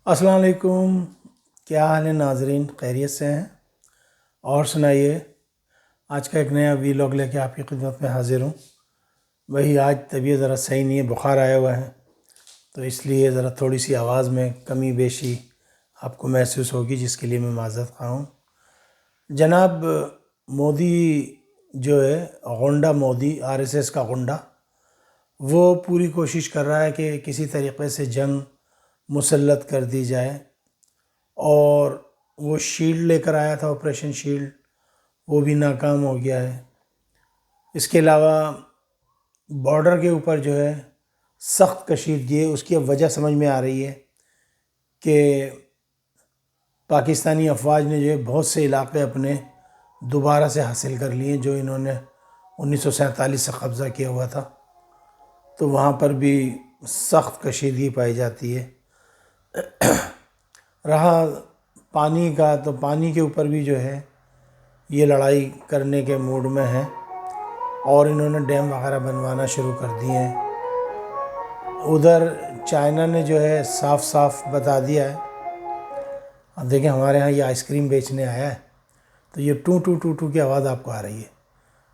السلام علیکم، کیا حال ہے ناظرین؟ خیریت سے ہیں؟ اور سنائیے، آج کا ایک نیا ویلاگ لے کے آپ کی خدمت میں حاضر ہوں۔ وہی آج طبیعت ذرا صحیح نہیں ہے، بخار آیا ہوا ہے، تو اس لیے ذرا تھوڑی سی آواز میں کمی بیشی آپ کو محسوس ہوگی، جس کے لیے میں معذرت خواہ ہوں۔ جناب مودی جو ہے غنڈہ مودی، RSS کا غنڈہ، وہ پوری کوشش کر رہا ہے کہ کسی طریقے سے جنگ مسلط کر دی جائے، اور وہ شیلڈ لے کر آیا تھا، آپریشن شیلڈ، وہ بھی ناکام ہو گیا ہے۔ اس کے علاوہ بارڈر کے اوپر جو ہے سخت کشیدگی ہے، اس کی اب وجہ سمجھ میں آ رہی ہے کہ پاکستانی افواج نے جو ہے بہت سے علاقے اپنے دوبارہ سے حاصل کر لیے، جو انہوں نے 1947 سے قبضہ کیا ہوا تھا، تو وہاں پر بھی سخت کشیدگی پائی جاتی ہے۔ رہا پانی کا، تو پانی کے اوپر بھی جو ہے یہ لڑائی کرنے کے موڈ میں ہیں، اور انہوں نے ڈیم وغیرہ بنوانا شروع کر دیے ہیں۔ ادھر چائنا نے جو ہے صاف صاف بتا دیا ہے، اب دیکھیں ہمارے ہاں یہ آئس کریم بیچنے آیا ہے، تو یہ ٹو ٹو ٹو ٹو کی آواز آپ کو آ رہی ہے۔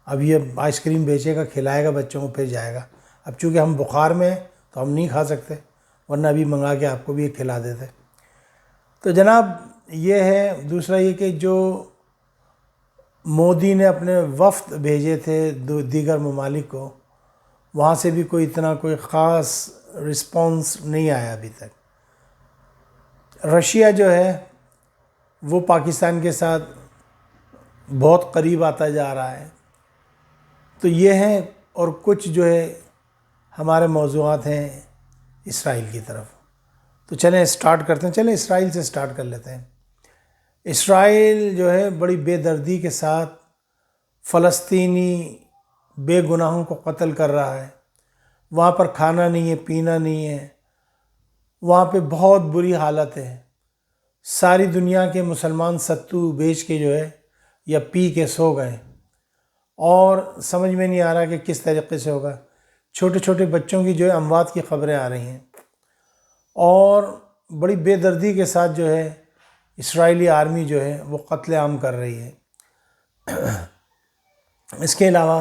اب یہ آئس کریم بیچے گا، کھلائے گا بچوں کو، پھر جائے گا۔ اب چونکہ ہم بخار میں ہیں تو ہم نہیں کھا سکتے، ورنہ ابھی منگا کے آپ کو بھی کھلا دیتے۔ تو جناب یہ ہے۔ دوسرا یہ کہ جو مودی نے اپنے وفد بھیجے تھے دیگر ممالک کو، وہاں سے بھی کوئی خاص رسپانس نہیں آیا ابھی تک۔ رشیا جو ہے وہ پاکستان کے ساتھ بہت قریب آتا جا رہا ہے۔ تو یہ ہیں، اور کچھ جو ہے ہمارے موضوعات ہیں اسرائیل کی طرف۔ تو چلیں سٹارٹ کرتے ہیں، چلیں اسرائیل سے سٹارٹ کر لیتے ہیں۔ اسرائیل جو ہے بڑی بے دردی کے ساتھ فلسطینی بے گناہوں کو قتل کر رہا ہے۔ وہاں پر کھانا نہیں ہے، پینا نہیں ہے، وہاں پہ بہت بری حالت ہے۔ ساری دنیا کے مسلمان ستو بیچ کے جو ہے یا پی کے سو گئے، اور سمجھ میں نہیں آ رہا کہ کس طریقے سے ہوگا۔ چھوٹے چھوٹے بچوں کی جو ہے اموات کی خبریں آ رہی ہیں، اور بڑی بے دردی کے ساتھ جو ہے اسرائیلی آرمی جو ہے وہ قتل عام کر رہی ہے۔ اس کے علاوہ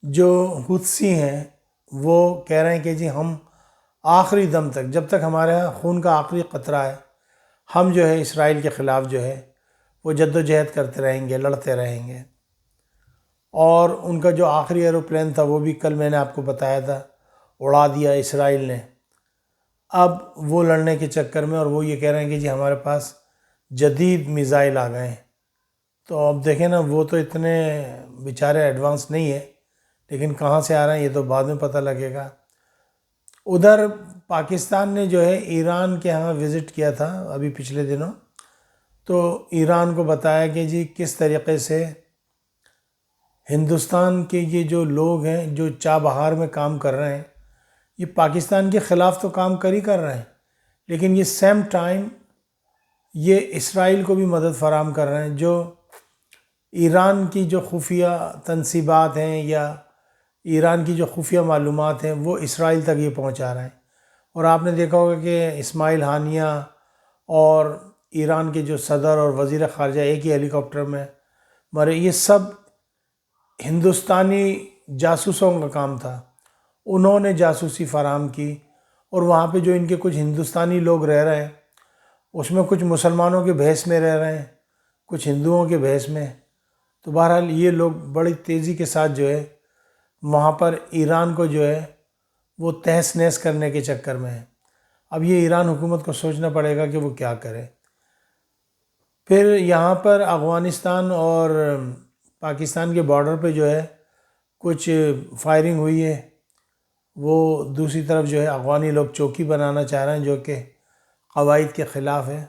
جو حوثی ہیں وہ کہہ رہے ہیں کہ جی ہم آخری دم تک، جب تک ہمارے ہاں خون کا آخری قطرہ ہے، ہم جو ہے اسرائیل کے خلاف جو ہے وہ جد و جہد کرتے رہیں گے، لڑتے رہیں گے۔ اور ان کا جو آخری ایروپلین تھا وہ بھی کل میں نے آپ کو بتایا تھا، اڑا دیا اسرائیل نے۔ اب وہ لڑنے کے چکر میں، اور وہ یہ کہہ رہے ہیں کہ جی ہمارے پاس جدید میزائل آ گئے ہیں۔ تو اب دیکھیں نا، وہ تو اتنے بیچارے ایڈوانس نہیں ہے، لیکن کہاں سے آ رہے ہیں یہ تو بعد میں پتہ لگے گا۔ ادھر پاکستان نے جو ہے ایران کے ہاں وزٹ کیا تھا ابھی پچھلے دنوں، تو ایران کو بتایا کہ جی کس طریقے سے ہندوستان کے یہ جو لوگ ہیں جو چابہار میں کام کر رہے ہیں، یہ پاکستان کے خلاف تو کام کر رہے ہیں، لیکن یہ سیم ٹائم یہ اسرائیل کو بھی مدد فراہم کر رہے ہیں۔ جو ایران کی جو خفیہ تنصیبات ہیں یا ایران کی جو خفیہ معلومات ہیں وہ اسرائیل تک یہ پہنچا رہے ہیں۔ اور آپ نے دیکھا ہوگا کہ اسماعیل ہانیہ اور ایران کے جو صدر اور وزیر خارجہ ایک ہی ہیلی کاپٹر میں مرے، یہ سب ہندوستانی جاسوسوں کا کام تھا۔ انہوں نے جاسوسی فراہم کی، اور وہاں پہ جو ان کے کچھ ہندوستانی لوگ رہ رہے ہیں، اس میں کچھ مسلمانوں کے بھیس میں رہ رہے ہیں، کچھ ہندوؤں کے بھیس میں۔ تو بہرحال یہ لوگ بڑی تیزی کے ساتھ جو ہے وہاں پر ایران کو جو ہے وہ تہس نہس کرنے کے چکر میں ہے۔ اب یہ ایران حکومت کو سوچنا پڑے گا کہ وہ کیا کرے۔ پھر یہاں پر افغانستان اور پاکستان کے بارڈر پہ جو ہے کچھ فائرنگ ہوئی ہے۔ وہ دوسری طرف جو ہے افغانی لوگ چوکی بنانا چاہ رہے ہیں، جو کہ قواعد کے خلاف ہے،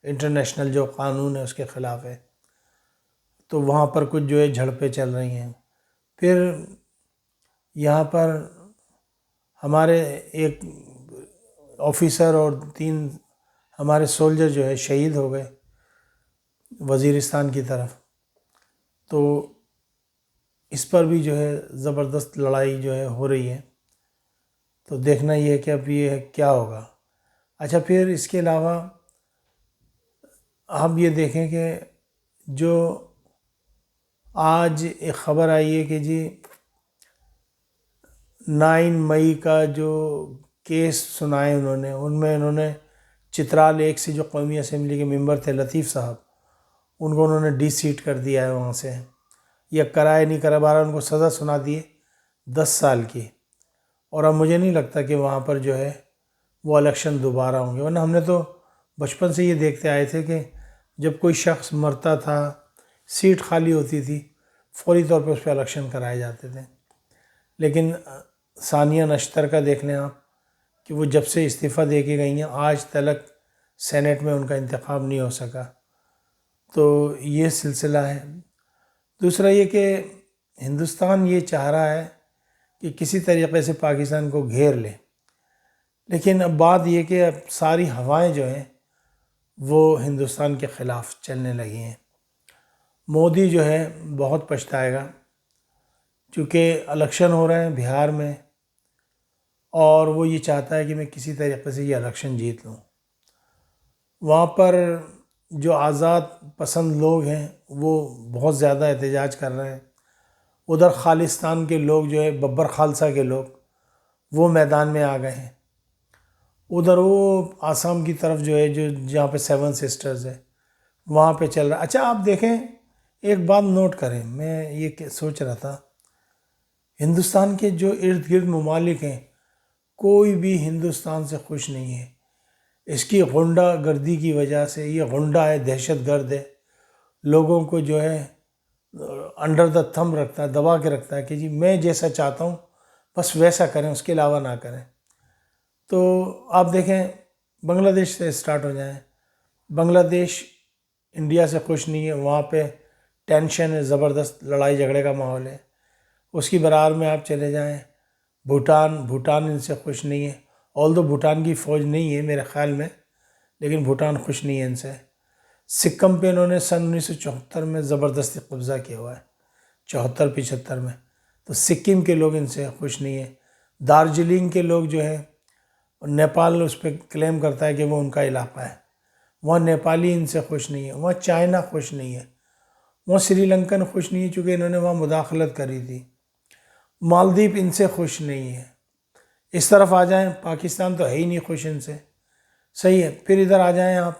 انٹرنیشنل جو قانون ہے اس کے خلاف ہے۔ تو وہاں پر کچھ جو ہے جھڑپیں چل رہی ہیں۔ پھر یہاں پر ہمارے ایک آفیسر اور 3 ہمارے سولجر جو ہے شہید ہو گئے وزیرستان کی طرف۔ تو اس پر بھی جو ہے زبردست لڑائی جو ہے ہو رہی ہے۔ تو دیکھنا یہ ہے کہ اب یہ کیا ہوگا۔ اچھا، پھر اس کے علاوہ آپ یہ دیکھیں کہ جو آج ایک خبر آئی ہے کہ جی 9 مئی کا جو کیس سنائے انہوں نے چترال ایک سے جو قومی اسمبلی کے ممبر تھے لطیف صاحب، ان کو انہوں نے ڈی سیٹ کر دیا ہے وہاں سے، یا کرائے نہیں کرا، بارہ ان کو سزا سنا دی ہے 10 سال کی، اور اب مجھے نہیں لگتا کہ وہاں پر جو ہے وہ الیکشن دوبارہ ہوں گے، ورنہ ہم نے تو بچپن سے یہ دیکھتے آئے تھے کہ جب کوئی شخص مرتا تھا، سیٹ خالی ہوتی تھی، فوری طور پہ اس پہ الیکشن کرائے جاتے تھے۔ لیکن ثانیہ نشتر کا دیکھ لیں آپ کہ وہ جب سے استعفیٰ دے کے گئی ہیں آج تلک سینٹ میں ان کا انتخاب نہیں ہو سکا، تو یہ سلسلہ ہے۔ دوسرا یہ کہ ہندوستان یہ چاہ رہا ہے کہ کسی طریقے سے پاکستان کو گھیر لے، لیکن اب بات یہ کہ اب ساری ہوائیں جو ہیں وہ ہندوستان کے خلاف چلنے لگی ہیں۔ مودی جو ہے بہت پچھتائے گا، چونکہ الیکشن ہو رہے ہیں بہار میں، اور وہ یہ چاہتا ہے کہ میں کسی طریقے سے یہ الیکشن جیت لوں۔ وہاں پر جو آزاد پسند لوگ ہیں وہ بہت زیادہ احتجاج کر رہے ہیں، ادھر خالصتان کے لوگ جو ہے ببر خالصہ کے لوگ وہ میدان میں آ گئے ہیں، ادھر وہ آسام کی طرف جو ہے جہاں پہ 7 سسٹرز ہے وہاں پہ چل رہا ہے۔ اچھا، آپ دیکھیں ایک بات نوٹ کریں، میں یہ سوچ رہا تھا، ہندوستان کے جو ارد گرد ممالک ہیں کوئی بھی ہندوستان سے خوش نہیں ہے، اس کی غنڈہ گردی کی وجہ سے۔ یہ غنڈہ ہے، دہشت گرد ہے، لوگوں کو جو ہے انڈر دا تھم رکھتا ہے، دبا کے رکھتا ہے کہ جی میں جیسا چاہتا ہوں بس ویسا کریں، اس کے علاوہ نہ کریں۔ تو آپ دیکھیں بنگلہ دیش سے اسٹارٹ ہو جائیں، بنگلہ دیش انڈیا سے خوش نہیں ہے، وہاں پہ ٹینشن ہے، زبردست لڑائی جھگڑے کا ماحول ہے۔ اس کی برابر میں آپ چلے جائیں بھوٹان ان سے خوش نہیں ہے، آلدو بھوٹان کی فوج نہیں ہے میرے خیال میں، لیکن بھوٹان خوش نہیں ہے ان سے۔ سکم پہ انہوں نے سن 1974 میں زبردستی قبضہ کیا ہوا ہے، 74-75 میں، تو سکم کے لوگ ان سے خوش نہیں ہیں۔ دارجلنگ کے لوگ جو ہے، نیپال اس پہ کلیم کرتا ہے کہ وہ ان کا علاقہ ہے، وہاں نیپالی ان سے خوش نہیں ہے، وہاں چائنا خوش نہیں ہے، وہاں سری لنکن خوش نہیں ہے چونکہ انہوں نے وہاں مداخلت کری تھی، مالدیپ ان سے خوش نہیں ہے۔ اس طرف آ جائیں، پاکستان تو ہے ہی نہیں خوش ان سے، صحیح ہے۔ پھر ادھر آ جائیں آپ،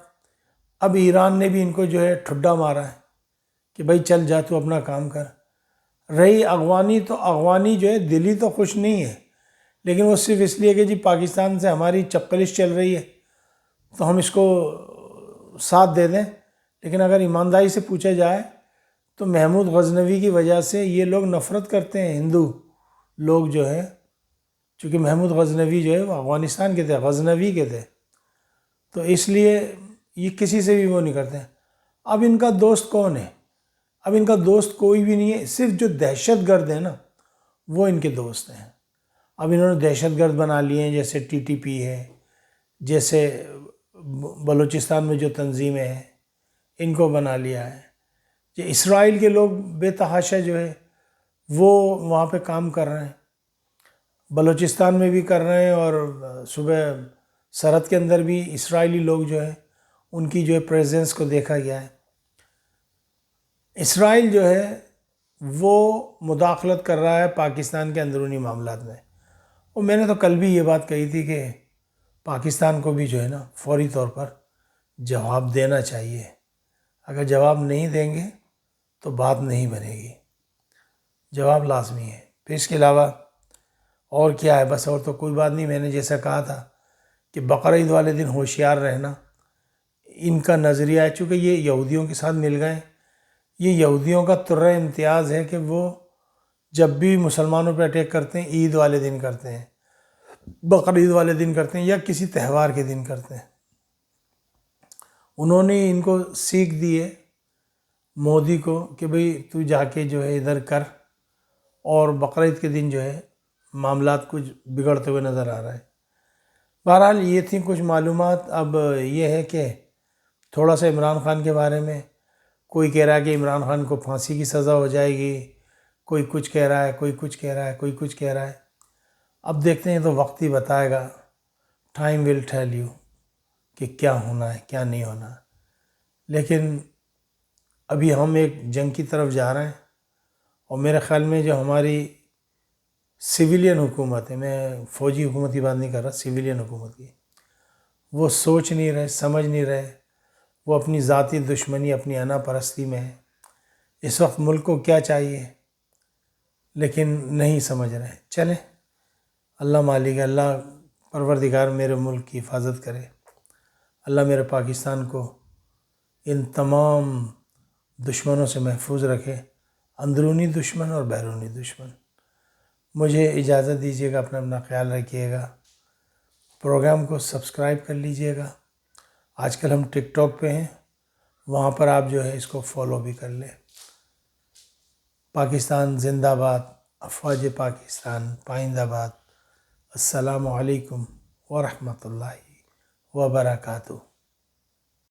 اب ایران نے بھی ان کو جو ہے ٹھڈا مارا ہے کہ بھائی چل جا تو اپنا کام کر۔ رہی افغانی، تو افغانی جو ہے دلی تو خوش نہیں ہے، لیکن وہ صرف اس لیے کہ جی پاکستان سے ہماری چپکلش چل رہی ہے تو ہم اس کو ساتھ دے دیں۔ لیکن اگر ایمانداری سے پوچھا جائے تو محمود غزنوی کی وجہ سے یہ لوگ نفرت کرتے ہیں، ہندو لوگ جو ہے، چونکہ محمود غزنوی جو ہے وہ افغانستان کے تھے، غزنوی کے تھے، تو اس لیے یہ کسی سے بھی وہ نہیں کرتے ہیں۔ اب ان کا دوست کون ہے؟ اب ان کا دوست کوئی بھی نہیں ہے، صرف جو دہشت گرد ہیں نا وہ ان کے دوست ہیں۔ اب انہوں نے دہشت گرد بنا لیے ہیں، جیسے ٹی ٹی پی ہے، جیسے بلوچستان میں جو تنظیمیں ہیں ان کو بنا لیا ہے۔ جو اسرائیل کے لوگ بے تحاشا جو ہے وہ وہاں پہ کام کر رہے ہیں، بلوچستان میں بھی کر رہے ہیں، اور صوبہ سرحد کے اندر بھی اسرائیلی لوگ جو ہے ان کی جو ہے پریزنس کو دیکھا گیا ہے۔ اسرائیل جو ہے وہ مداخلت کر رہا ہے پاکستان کے اندرونی معاملات میں، اور میں نے تو کل بھی یہ بات کہی تھی کہ پاکستان کو بھی جو ہے نا فوری طور پر جواب دینا چاہیے، اگر جواب نہیں دیں گے تو بات نہیں بنے گی، جواب لازمی ہے۔ پھر اس کے علاوہ اور کیا ہے؟ بس اور تو کوئی بات نہیں، میں نے جیسا کہا تھا کہ بقرعید والے دن ہوشیار رہنا، ان کا نظریہ ہے، چونکہ یہ یہودیوں کے ساتھ مل گئے، یہ یہودیوں کا ترہ امتیاز ہے کہ وہ جب بھی مسلمانوں پہ اٹیک کرتے ہیں عید والے دن کرتے ہیں، بقرعید والے دن کرتے ہیں، یا کسی تہوار کے دن کرتے ہیں۔ انہوں نے ان کو سیکھ دی ہے مودی کو کہ بھئی تو جا کے جو ہے ادھر کر، اور بقرعید کے دن جو ہے معاملات کچھ بگڑتے ہوئے نظر آ رہا ہے۔ بہرحال یہ تھیں کچھ معلومات۔ اب یہ ہے کہ تھوڑا سا عمران خان کے بارے میں، کوئی کہہ رہا ہے کہ عمران خان کو پھانسی کی سزا ہو جائے گی، کوئی کچھ کہہ رہا ہے، کوئی کچھ کہہ رہا ہے، کوئی کچھ کہہ رہا ہے۔ اب دیکھتے ہیں، تو وقت ہی بتائے گا، ٹائم ول ٹیل یو۔ کہ کیا ہونا ہے کیا نہیں ہونا، لیکن ابھی ہم ایک جنگ کی طرف جا رہے ہیں، اور میرے خیال میں جو ہماری سویلین حکومت ہے، میں فوجی حکومت کی بات نہیں کر رہا، سویلین حکومت کی، وہ سوچ نہیں رہے، سمجھ نہیں رہے، وہ اپنی ذاتی دشمنی، اپنی انا پرستی میں ہے۔ اس وقت ملک کو کیا چاہیے لیکن نہیں سمجھ رہے۔ چلیں، اللہ مالک ہے، اللہ پروردگار میرے ملک کی حفاظت کرے، اللہ میرے پاکستان کو ان تمام دشمنوں سے محفوظ رکھے، اندرونی دشمن اور بیرونی دشمن۔ مجھے اجازت دیجیے گا، اپنا خیال رکھیے گا، پروگرام کو سبسکرائب کر لیجیے گا۔ آج کل ہم ٹک ٹاک پہ ہیں، وہاں پر آپ جو ہے اس کو فالو بھی کر لیں۔ پاکستان زندہ باد، افواج پاکستان پائندہ باد۔ السلام علیکم ورحمۃ اللہ وبرکاتہ۔